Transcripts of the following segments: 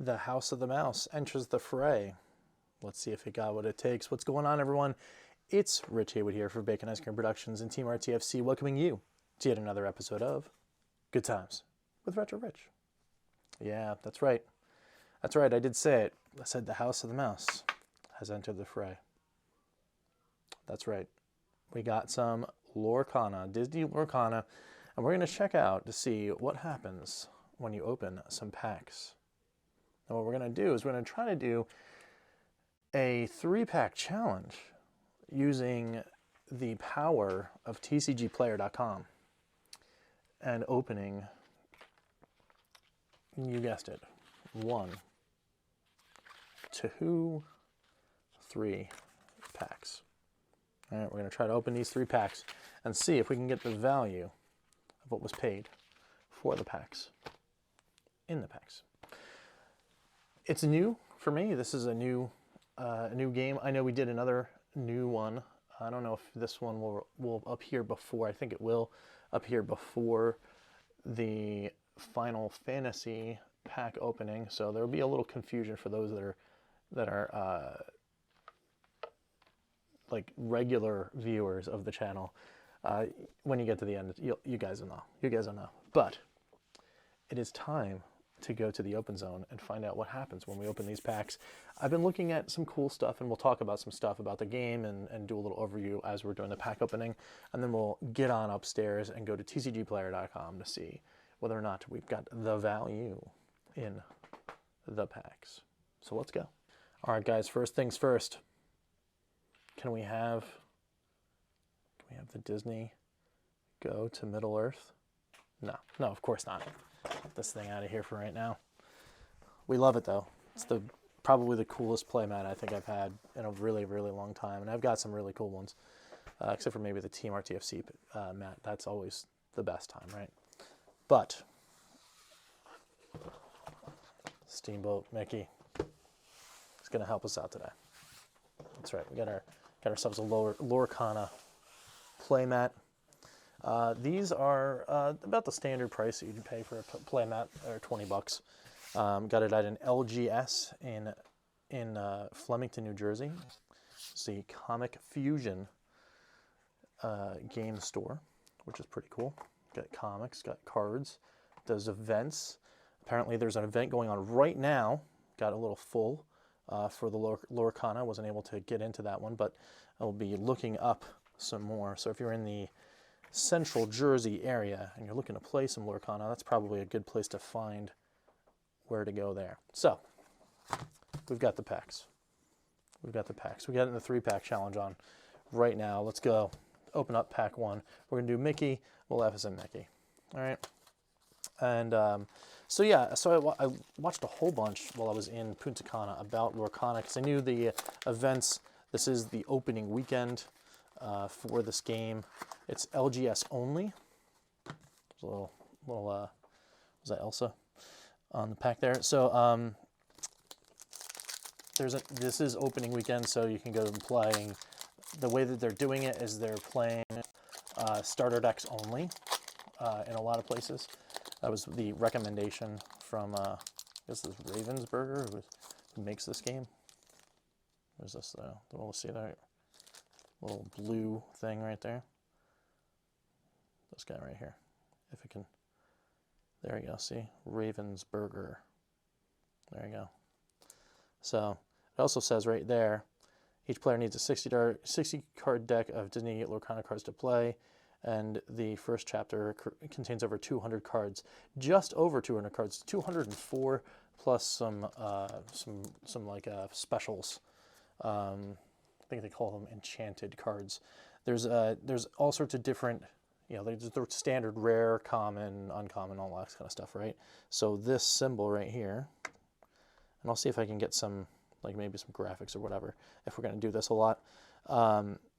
The House of the Mouse enters the fray. Let's see if it got what it takes. What's going on, everyone? It's Rich Haywood here for Bacon Ice Cream Productions and Team RTFC, welcoming you to yet another episode of Good Times with Retro Rich. Yeah, that's right. That's right, I did say it. I said the House of the Mouse has entered the fray. That's right. We got some Lorcana, Disney Lorcana, and we're going to check out to see what happens when you open some packs. And what we're going to do is we're going to try to do a 3-pack challenge using the power of TCGplayer.com and opening, you guessed it, 1, 2, 3 packs. All right, we're going to try to open these 3 packs and see if we can get the value of what was paid for the packs in the packs. It's new for me. This is a new game. I know we did another new one. I don't know if this one will appear before. I think it will appear before the Final Fantasy pack opening. So there will be a little confusion for those that are like regular viewers of the channel. When you get to the end, you guys will know. You guys will know. But it is time to go to the open zone and find out what happens when we open these packs. I've been looking at some cool stuff, and we'll talk about some stuff about the game and do a little overview as we're doing the pack opening, and then we'll get on upstairs and go to tcgplayer.com to see whether or not we've got the value in the packs. So let's go. All right, guys, first things first. Can we have the Disney go to Middle Earth? No, of course not. Get this thing out of here for right now. We love it though. It's probably the coolest playmat I think I've had in a really, really long time, and I've got some really cool ones, except for maybe the Team RTFC mat. That's always the best time, right? But Steamboat Mickey is going to help us out today. That's right. We got ourselves a Lorcana playmat. These are about the standard price that you'd pay for a playmat, or $20. Got it at an LGS in Flemington, New Jersey. It's the Comic Fusion game store, which is pretty cool. Got comics, got cards, does events. Apparently there's an event going on right now. Got a little full for the Lorcana. I wasn't able to get into that one, but I'll be looking up some more. So if you're in the Central Jersey area and you're looking to play some Lorcana, that's probably a good place to find where to go there. So we've got the packs. We got it in the 3-pack challenge on right now. Let's go open up pack 1. We're gonna do Mickey, Maleficent Mickey. All right. And so yeah, so I watched a whole bunch while I was in Punta Cana about Lorcana because I knew the events. This is the opening weekend for this game. It's LGS only. There's a little was that Elsa on the pack there? So this is opening weekend, so you can go and playing. The way that they're doing it is they're playing starter decks only in a lot of places. That was the recommendation from I guess this Ravensburger who makes this game. There's this we'll see that little blue thing right there. This guy right here, if it can. There you go. See, Ravensburger. There you go. So it also says right there, each player needs a 60 card deck of Disney Lorcana cards to play, and the first chapter contains over 200 cards, just over 200 cards, 204 plus some like specials. I think they call them enchanted cards. There's all sorts of different, there's the standard rare, common, uncommon, all that kind of stuff, right? So this symbol right here, and I'll see if I can get some, like maybe some graphics or whatever, if we're going to do this a lot.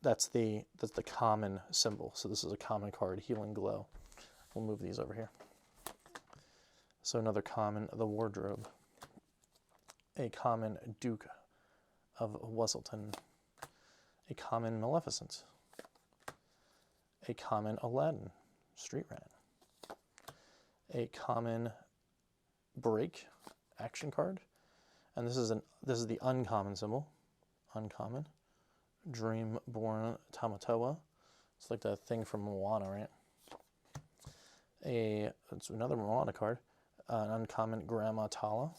That's the common symbol. So this is a common card, Healing Glow. We'll move these over here. So another common, the Wardrobe. A common, Duke of Weselton. A common, Maleficent. A common, Aladdin, Street Rat. A common, Break, action card, and this is the uncommon symbol, uncommon, Dreamborn Tamatoa. It's like that thing from Moana, right? It's another Moana card, an uncommon Grandma Tala.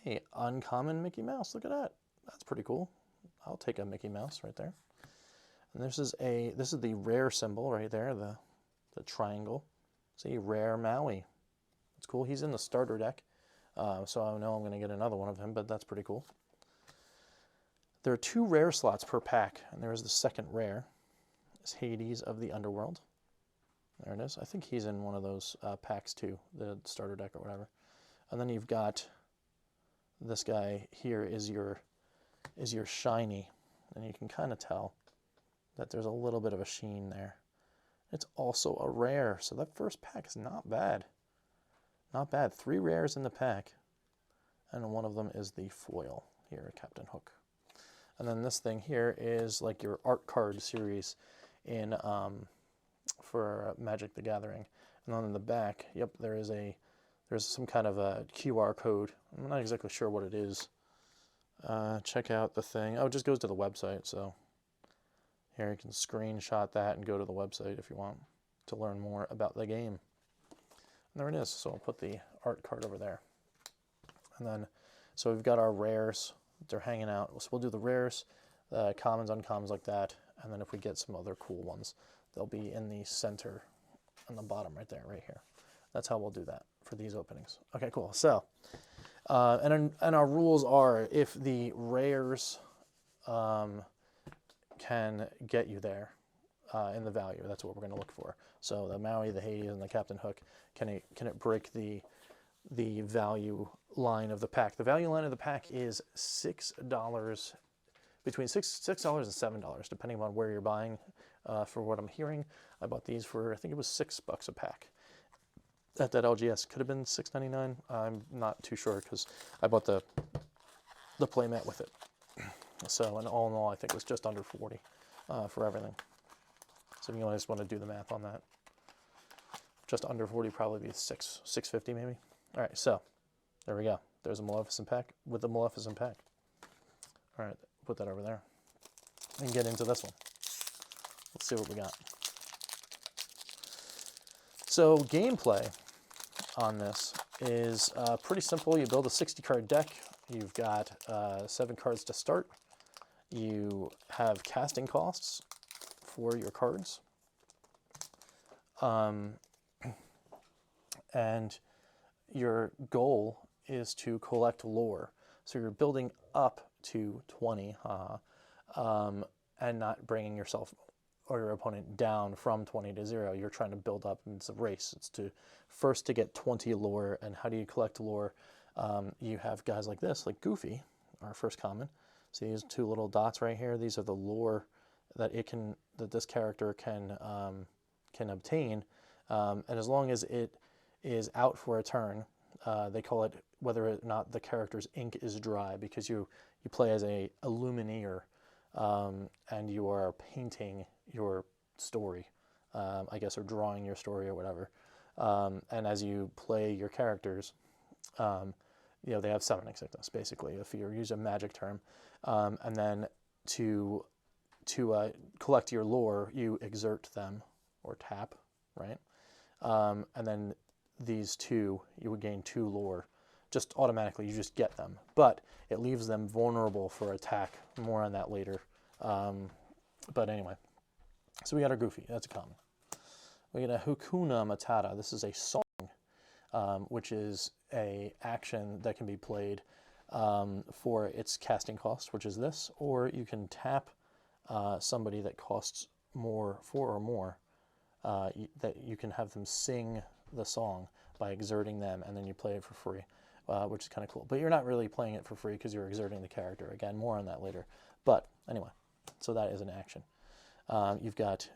Hey, uncommon Mickey Mouse. Look at that. That's pretty cool. I'll take a Mickey Mouse right there. And this is the rare symbol right there, the triangle. See, rare Maui. It's cool. He's in the starter deck, so I know I'm going to get another one of him, but that's pretty cool. There are 2 rare slots per pack, and there's the second rare. It's Hades of the Underworld. There it is. I think he's in one of those packs too, the starter deck or whatever. And then you've got this guy here is your shiny, and you can kind of tell that there's a little bit of a sheen there. It's also a rare, so that first pack is not bad. Not bad. 3 rares in the pack, and one of them is the foil here, Captain Hook. And then this thing here is like your art card series in for Magic the Gathering. And then in the back, yep, there's some kind of a QR code. I'm not exactly sure what it is. Check out the thing. Oh, it just goes to the website, so here you can screenshot that and go to the website if you want to learn more about the game. And there it is. So I'll put the art card over there. And then, so we've got our rares. They're hanging out. So we'll do the rares, the commons, uncommons like that. And then if we get some other cool ones, they'll be in the center on the bottom right there, right here. That's how we'll do that for these openings. Okay, cool. So, and our rules are if the rares can get you there in the value, that's what we're going to look for. So the Maui, the Hades, and the Captain Hook, can it break the value line of the pack? The value line of the pack is $6, between $6 and $7, depending on where you're buying. For what I'm hearing, I bought these for, I think it was $6 a pack. At that LGS, could have been $6.99. I'm not too sure because I bought the playmat with it. So, and all in all, I think it was just under 40 for everything. So if you just want to do the math on that, just under 40, probably be $6.50 maybe. All right, so there we go. There's a Maleficent pack with the Maleficent pack. All right, put that over there and get into this one. Let's see what we got. So gameplay on this is pretty simple. You build a 60-card deck. You've got 7 cards to start. You have casting costs for your cards. And your goal is to collect lore. So you're building up to 20, and not bringing yourself or your opponent down from 20 to 0. You're trying to build up, and it's a race. It's first to get 20 lore. And how do you collect lore? You have guys like this, like Goofy, our first common. See these 2 little dots right here? These are the lore that this character can obtain. And as long as it is out for a turn, they call it whether or not the character's ink is dry, because you play as a Lumineer, and you are painting your story, I guess, or drawing your story or whatever. And as you play your characters, they have summoning sickness, basically, if you use a magic term. And then to collect your lore, you exert them or tap, right? And then these 2, you would gain 2 lore. Just automatically, you just get them. But it leaves them vulnerable for attack. More on that later. But anyway, so we got our Goofy. That's a common. We got a Hakuna Matata. This is a song, which is a action that can be played for its casting cost, which is this, or you can tap somebody that costs 4 or more, that you can have them sing the song by exerting them, and then you play it for free, which is kind of cool. But you're not really playing it for free because you're exerting the character. Again, more on that later. But anyway, so that is an action. You've got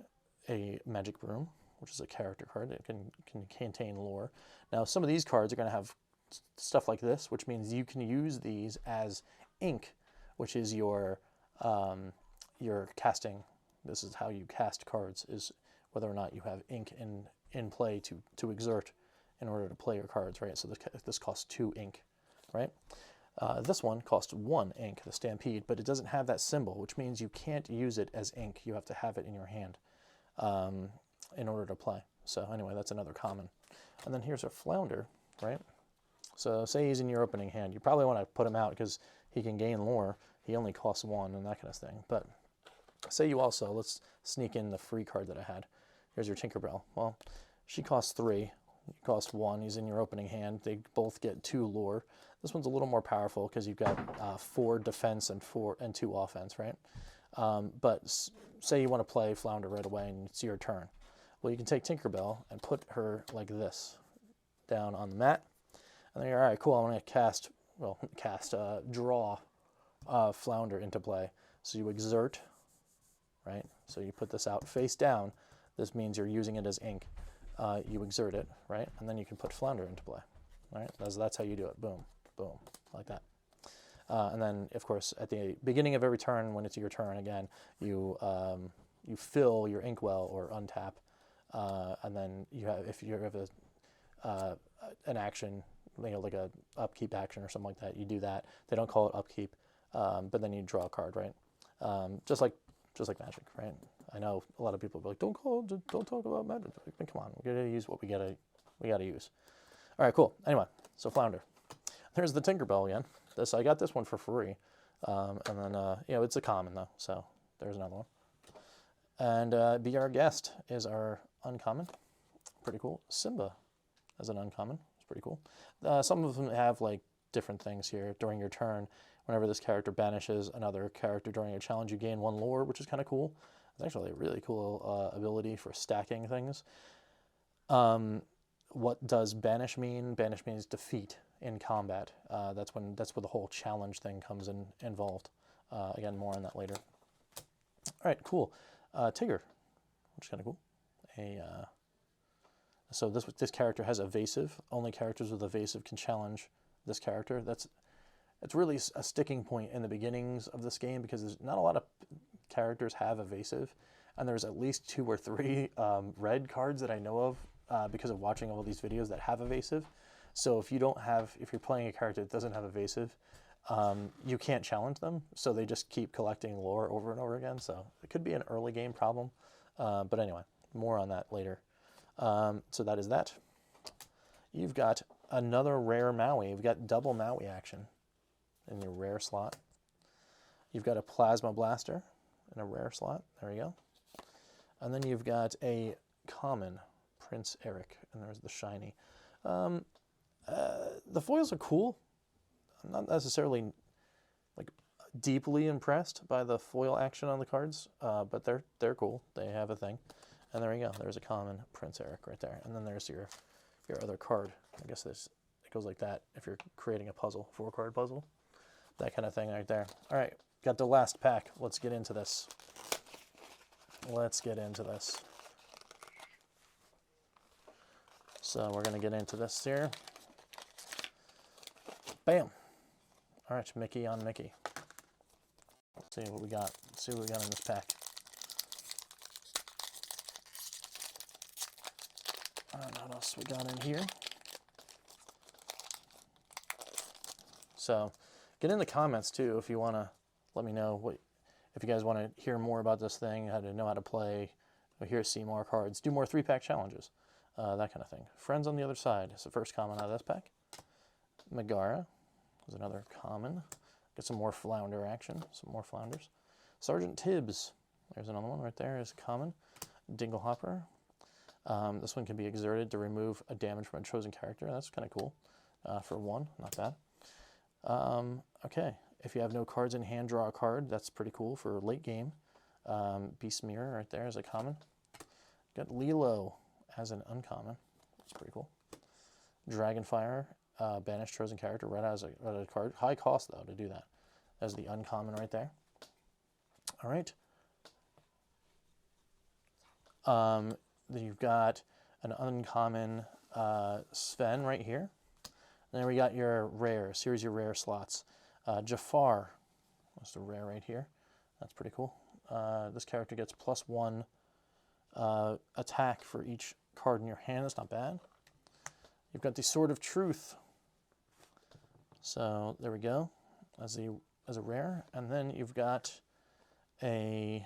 a Magic Broom, which is a character card that can contain lore. Now, some of these cards are going to have stuff like this, which means you can use these as ink, which is your casting. This is how you cast cards, is whether or not you have ink in play to exert in order to play your cards, right? So this costs 2 ink, right? This one costs 1 ink, the Stampede, but it doesn't have that symbol, which means you can't use it as ink. You have to have it in your hand in order to play. So anyway, that's another common. And then here's a Flounder, right? So say he's in your opening hand. You probably want to put him out because he can gain lore. He only costs 1 and that kind of thing. But say you also, let's sneak in the free card that I had. Here's your Tinkerbell. Well, she costs 3. You cost 1. He's in your opening hand. They both get 2 lore. This one's a little more powerful because you've got 4 defense and 2 offense, right? But say you want to play Flounder right away and it's your turn. Well, you can take Tinkerbell and put her like this down on the mat. And then you're, all right, cool, I want to draw Flounder into play. So you exert, right? So you put this out face down. This means you're using it as ink. You exert it, right? And then you can put Flounder into play, right? That's how you do it. Boom, boom, like that. And then, of course, at the beginning of every turn, when it's your turn again, you fill your inkwell or untap, and then if you have an action, like a upkeep action or something like that, you do that. They don't call it upkeep, but then you draw a card, right? Just like Magic, right? I know a lot of people are like, don't talk about Magic. Like, come on, we gotta use what we gotta use. All right, cool. Anyway, so Flounder. There's the Tinkerbell again. I got this one for free, and then it's a common though, so there's another one. And Be Our Guest is our uncommon. Pretty cool. Simba as an uncommon. It's pretty cool. Some of them have like different things here. During your turn, whenever this character banishes another character during a challenge, you gain 1 lore, which is kind of cool. It's actually a really cool ability for stacking things. What does banish mean? Banish means defeat in combat. That's where the whole challenge thing comes involved. Again, more on that later. All right, cool. Tigger, which is kind of cool. So this character has evasive. Only characters with evasive can challenge this character. It's really a sticking point in the beginnings of this game because there's not a lot of characters have evasive, and there's at least 2 or 3 red cards that I know of because of watching all these videos that have evasive. So if you're playing a character that doesn't have evasive, you can't challenge them. So they just keep collecting lore over and over again. So it could be an early game problem. But anyway, more on that later. So that is that. You've got another rare Maui. You've got double Maui action in your rare slot. You've got a Plasma Blaster in a rare slot. There you go. And then you've got a common Prince Eric, and there's the shiny. The foils are cool. I'm not necessarily like deeply impressed by the foil action on the cards, but they're cool. They have a thing. And there you go. There's a common Prince Eric right there. And then there's your other card. I guess it goes like that if you're creating a puzzle, 4-card puzzle. That kind of thing right there. All right, got the last pack. Let's get into this. So we're going to get into this here. Bam. All right, Mickey on Mickey. Let's see what we got. Let's see what we got in this pack. What else we got in here? So get in the comments too if you want to let me know if you guys want to hear more about this thing, how to know how to play, or see more cards, do more 3-pack challenges, that kind of thing. Friends on the Other Side is the first common out of this pack. Megara is another common. Get some more Flounder action, some more Flounders. Sergeant Tibbs, there's another one right there, is common. Dinglehopper. This one can be exerted to remove a damage from a chosen character. That's kind of cool. For 1, not bad. Okay, if you have no cards in hand, draw a card. That's pretty cool for late game. Beast Mirror right there is a common. Got Lilo as an uncommon. That's pretty cool. Dragonfire, banish chosen character, red as a card. High cost though to do that. As the uncommon right there. All right. Then you've got an uncommon Sven right here. And then we got your rares. Here's your rare slots. Jafar, that's the rare right here. That's pretty cool. This character gets +1 attack for each card in your hand. That's not bad. You've got the Sword of Truth. So there we go, as a rare. And then you've got a,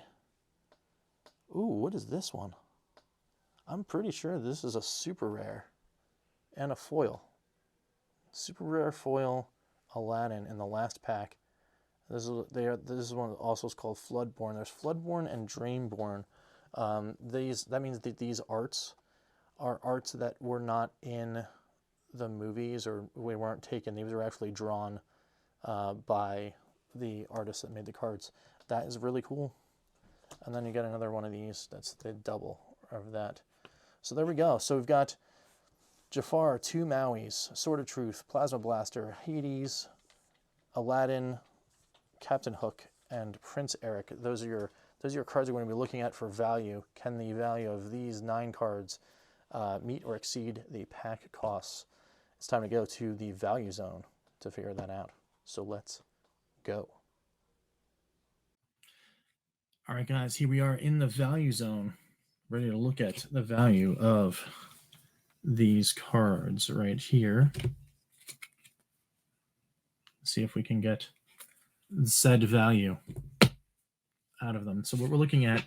ooh, what is this one? I'm pretty sure this is a super rare and a foil. Super rare foil Aladdin in the last pack. This is one also is called Floodborn. There's Floodborn and Dreamborn. That means that these arts are arts that were not in the movies, or we weren't taken. These were actually drawn by the artists that made the cards. That is really cool. And then you get another one of these. That's the double of that. So there we go. So we've got Jafar, 2 Mauis, Sword of Truth, Plasma Blaster, Hades, Aladdin, Captain Hook, and Prince Eric. Those are your cards we're going to be looking at for value. Can the value of these 9 cards meet or exceed the pack costs? It's time to go to the value zone to figure that out. So let's go. All right, guys, here we are in the value zone, ready to look at the value of these cards right here. See if we can get said value out of them. So what we're looking at,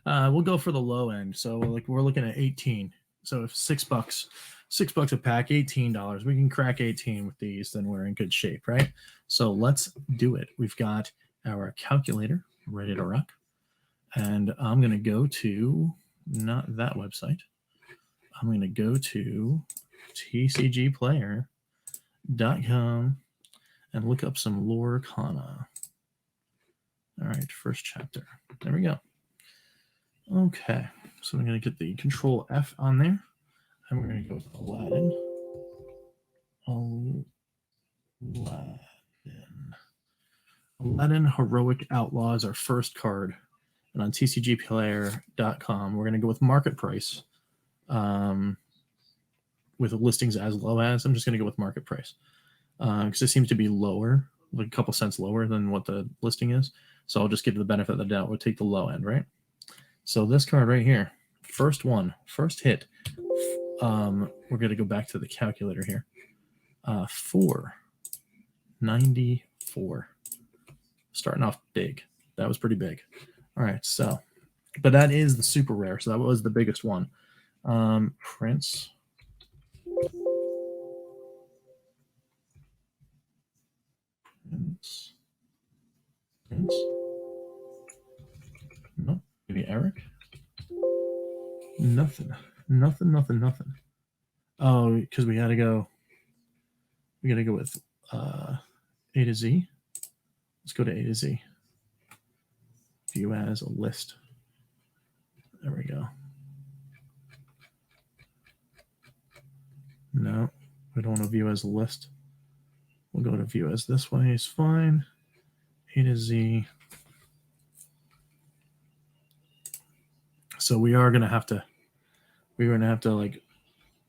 we'll go for the low end. So we're looking at 18. So if $6 a pack, $18, we can crack 18 with these, then we're in good shape, right? So let's do it. We've got our calculator ready to rock. And I'm going to go to, not that website. I'm going to go to tcgplayer.com and look up some Lorcana. All right, first chapter. There we go. Okay, so I'm going to get the Control F on there. And we're going to go with Aladdin. Aladdin Heroic Outlaw is our first card. And on tcgplayer.com, we're going to go with market price. With listings as low as, I'm just going to go with market price. Because it seems to be lower, like a couple cents lower than what the listing is. So I'll just give the benefit of the doubt. We'll take the low end, right? So this card right here, first hit. We're going to go back to the calculator here. $4.94. Starting off big. That was pretty big. All right, so, but that is the super rare, so that was the biggest one. Prince. No, maybe Eric. Nothing. Oh, because we gotta go with A to Z. Let's go to A to Z. View as a list. There we go. No, we don't want to view as a list. We'll go to view as this way is fine. A to Z. So we're gonna have to like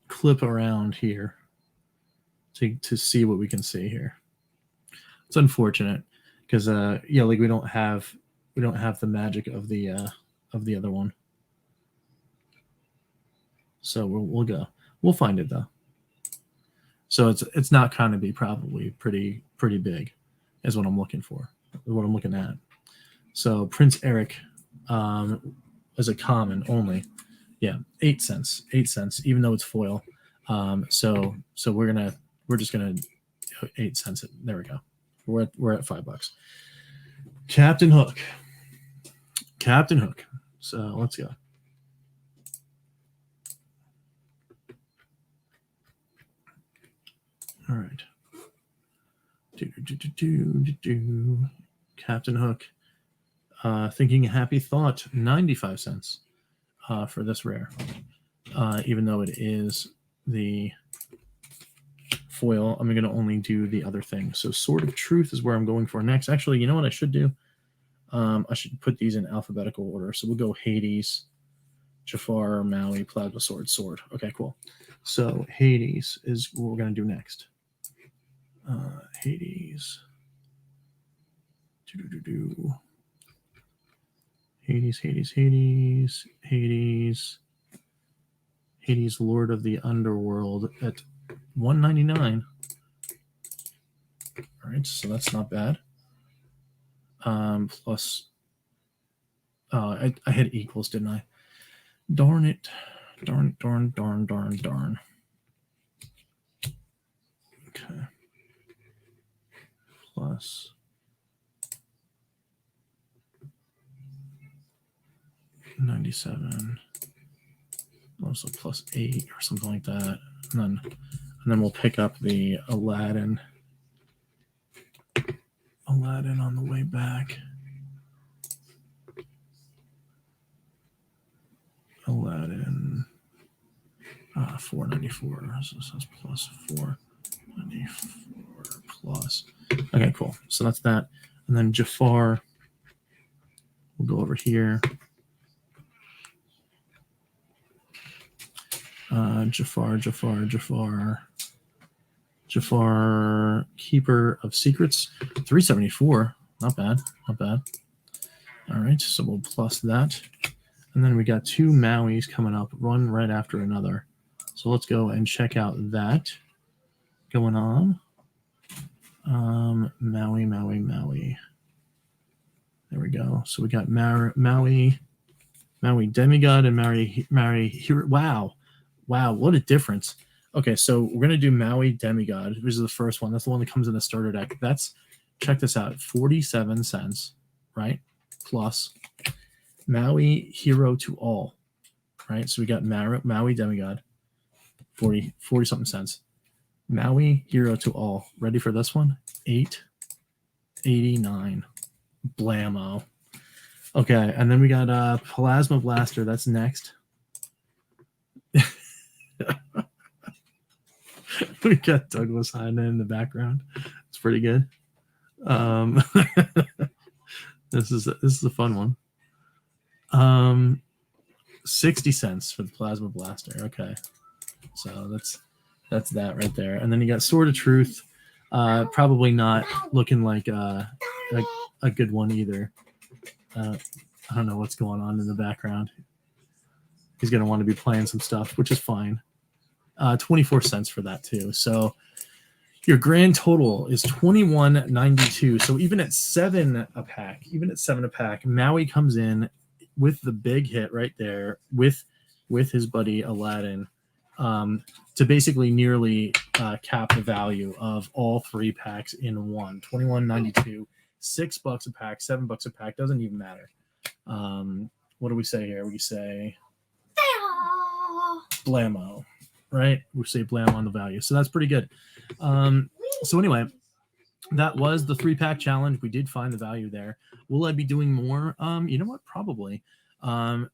clip around here to see what we can see here. It's unfortunate because yeah, like we don't have the magic of the other one. So we'll go. We'll find it though. So it's not going to be probably pretty big, is what I'm looking for. What I'm looking at. So Prince Eric, as a common only, yeah, 8 cents, even though it's foil. So we're just gonna 8 cents. There we go. We're at $5. Captain Hook. So let's go. All right. Captain Hook. Thinking a Happy Thought, 95 cents for this rare. Even though it is the foil, I'm going to only do the other thing. So Sword of Truth is where I'm going for next. Actually, you know what I should do? I should put these in alphabetical order. So we'll go Hades, Jafar, Maui, Plasma Sword. Okay, cool. So Hades is what we're going to do next. Hades. Hades, Lord of the Underworld at $199. All right, so that's not bad. Plus, I hit equals, didn't I? Darn it. Darn. Okay. Plus 97. Also plus 8 or something like that. And then we'll pick up the Aladdin on the way back. Aladdin 494. So this is plus 494 plus. Okay, cool. So that's that. And then Jafar, we'll go over here. Jafar, Keeper of Secrets, 374. Not bad. All right, so we'll plus that. And then we got 2 Mauis coming up, one right after another. So let's go and check out that going on. Maui. There we go. So we got Maui Demigod and Maui Hero. Wow, what a difference. Okay, so we're going to do Maui Demigod. This is the first one. That's the one that comes in the starter deck. That's, check this out, 47 cents, right? Plus Maui Hero to All, right? So we got Maui Demigod, 40-something cents. Maui Hero to All. Ready for this one? $8.89. Blammo. Okay, and then we got Plasma Blaster. That's next. We got Douglas Hyde in the background. It's pretty good. This is a fun one. 60 cents for the Plasma Blaster. Okay, so that's that right there. And then you got Sword of Truth. Probably not looking like a good one either. I don't know what's going on in the background. He's going to want to be playing some stuff, which is fine. 24 cents for that too. So your grand total is $21.92. So even at 7 a pack, Maui comes in with the big hit right there with his buddy Aladdin to basically nearly cap the value of all 3 packs in one. $21.92, $6 a pack, $7 a pack, doesn't even matter. What do we say here? We say blammo, right? We say blammo on the value. So that's pretty good. So anyway, that was the 3-pack challenge. We did find the value there. Will I be doing more? You know what? Probably. A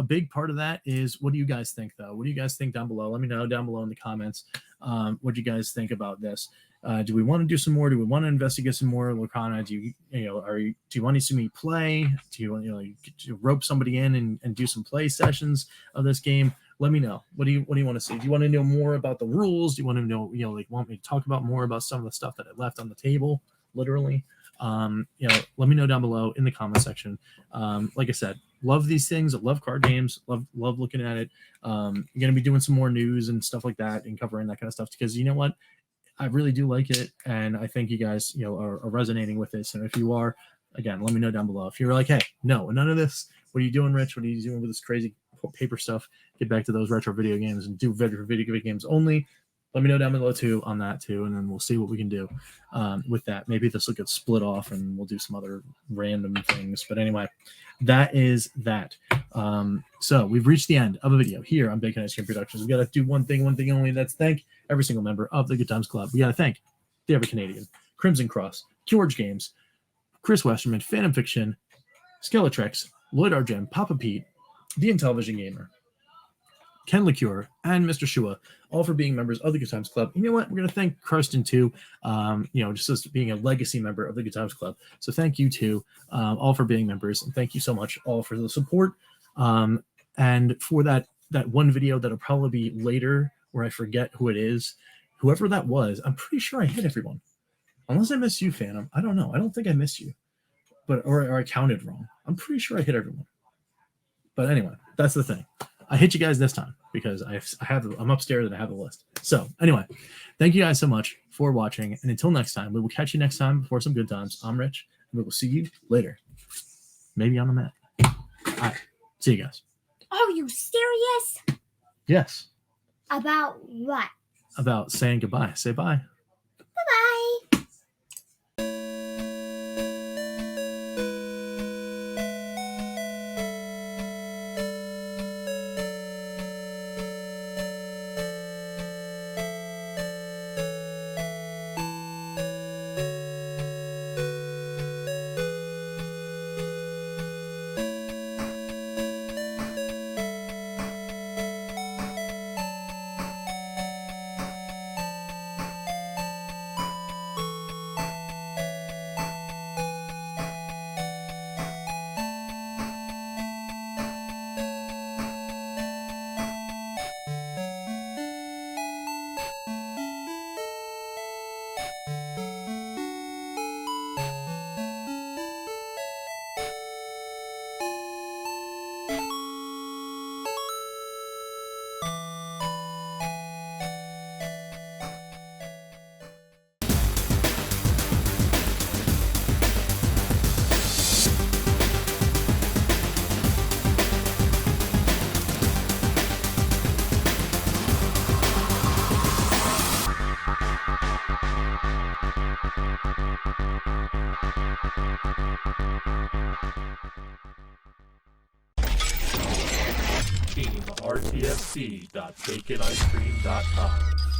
big part of that is, what do you guys think, though? What do you guys think down below? Let me know down below in the comments. What do you guys think about this? Do we want to do some more? Do we want to investigate some more? Lorcana, do you want to see me play? Do you want to rope somebody in and do some play sessions of this game? Let me know. What do you want to see? Do you want to know more about the rules? Do you want to know, want me to talk about more about some of the stuff that I left on the table, literally? Let me know down below in the comment section. Like I said, love these things. Love card games. Love looking at it. I'm going to be doing some more news and stuff like that and covering that kind of stuff, because you know what? I really do like it, and I think you guys, are resonating with this. And if you are, again, let me know down below. If you're like, hey, no, none of this. What are you doing, Rich? What are you doing with this crazy paper stuff? Get back to those retro video games and do video games only. Let me know down below too on that too, and then we'll see what we can do with that. Maybe this will get split off, and we'll do some other random things. But anyway, that is that. So we've reached the end of a video here on Bacon Ice Cream Productions. We got to do one thing only. That's thank every single member of the Good Times Club. We got to thank the EverCanadian, Crimson Cross, George Games, Chris Westerman, Phantom Fiction, Skeletrex, Lloyd Argem, Papa Pete, The Intellivision Gamer, Ken LeCure, and Mr. Shua, all for being members of the Good Times Club. You know what? We're going to thank Karsten too, just as being a legacy member of the Good Times Club. So thank you too, all for being members, and thank you so much all for the support. And for that one video that'll probably be later where I forget who it is, whoever that was, I'm pretty sure I hit everyone. Unless I missed you, Phantom. I don't know. I don't think I missed you, or I counted wrong. I'm pretty sure I hit everyone. But anyway, that's the thing. I hit you guys this time. because I'm upstairs and I have the list. So anyway, thank you guys so much for watching. And until next time, we will catch you next time for some good times. I'm Rich, and we will see you later. Maybe on the mat. All right. See you guys. Are you serious? Yes. About what? About saying goodbye. Say bye. Bye-bye. RTFC.baconicecream.com